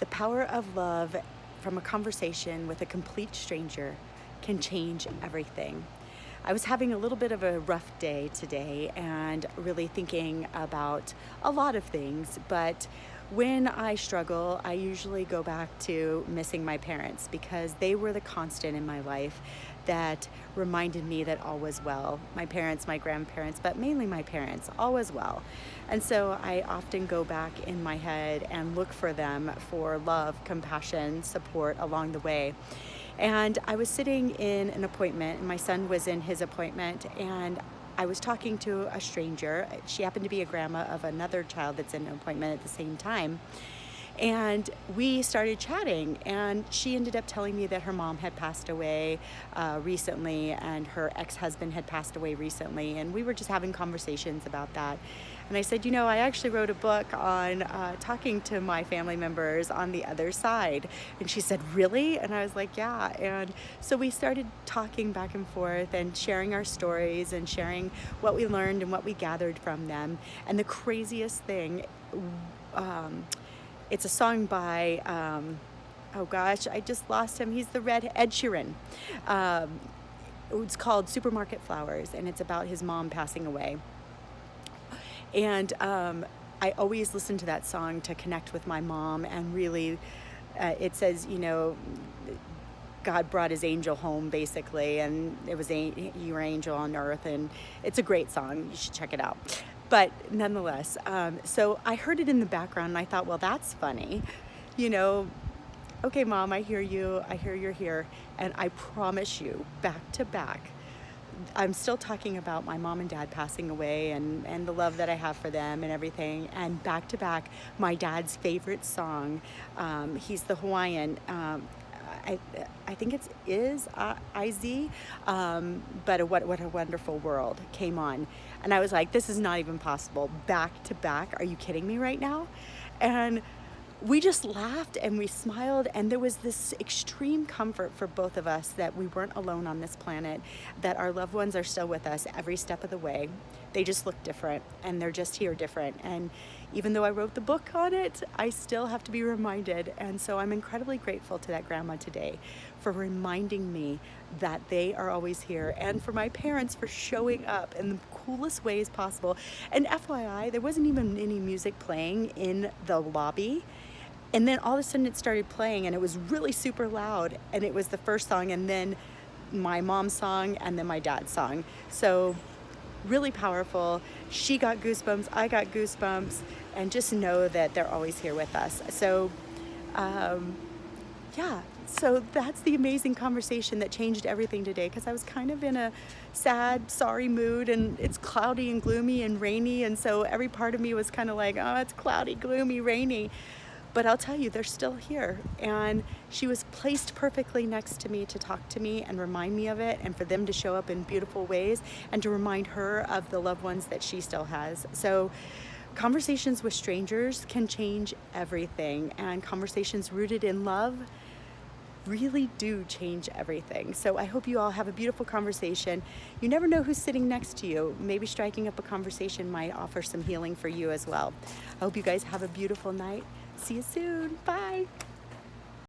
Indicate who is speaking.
Speaker 1: The power of love from a conversation with a complete stranger can change everything. I was having a little bit of a rough day today and really thinking about a lot of things, but when I struggle, I usually go back to missing my parents because they were the constant in my life that reminded me that all was well. My parents, my grandparents, but mainly my parents, all was well. And so I often go back in my head and look for them for love, compassion, support along the way. And I was sitting in an appointment, and my son was in his appointment, and I was talking to a stranger. She happened to be a grandma of another child that's in an appointment at the same time. And we started chatting, and she ended up telling me that her mom had passed away recently, and her ex-husband had passed away recently, and we were just having conversations about that. And I said, I actually wrote a book on talking to my family members on the other side. And she said, really? And I was like, yeah. And so we started talking back and forth and sharing our stories and sharing what we learned and what we gathered from them. And the craziest thing, it's a song by, oh gosh, I just lost him. He's the red Ed Sheeran. It's called Supermarket Flowers, and it's about his mom passing away. And I always listen to that song to connect with my mom, and really, it says, God brought his angel home, basically, and it was your angel on earth, and it's a great song. You should check it out. But nonetheless, so I heard it in the background, and I thought, well, that's funny. Okay, Mom, I hear you. I hear you're here. And I promise you, back to back, I'm still talking about my mom and dad passing away and the love that I have for them and everything. And back to back, my dad's favorite song, he's the Hawaiian, I think it's IZ, but what a wonderful world came on. And I was like, this is not even possible. Back to back, are you kidding me right now? And we just laughed and we smiled, and there was this extreme comfort for both of us that we weren't alone on this planet, that our loved ones are still with us every step of the way. They just look different, and they're just here different. And even though I wrote the book on it, I still have to be reminded. And so I'm incredibly grateful to that grandma today for reminding me that they are always here, and for my parents for showing up in the coolest ways possible. And FYI, there wasn't even any music playing in the lobby. And then all of a sudden it started playing, and it was really super loud, and it was the first song, and then my mom's song, and then my dad's song. So really powerful. She got goosebumps, I got goosebumps, and just know that they're always here with us. So yeah, so that's the amazing conversation that changed everything today, because I was kind of in a sad, sorry mood, and it's cloudy and gloomy and rainy, and so every part of me was kind of like, oh, it's cloudy, gloomy, rainy. But I'll tell you, they're still here. And she was placed perfectly next to me to talk to me and remind me of it, and for them to show up in beautiful ways and to remind her of the loved ones that she still has. So conversations with strangers can change everything, and conversations rooted in love really do change everything. So I hope you all have a beautiful conversation. You never know who's sitting next to you. Maybe striking up a conversation might offer some healing for you as well. I hope you guys have a beautiful night. See you soon. Bye.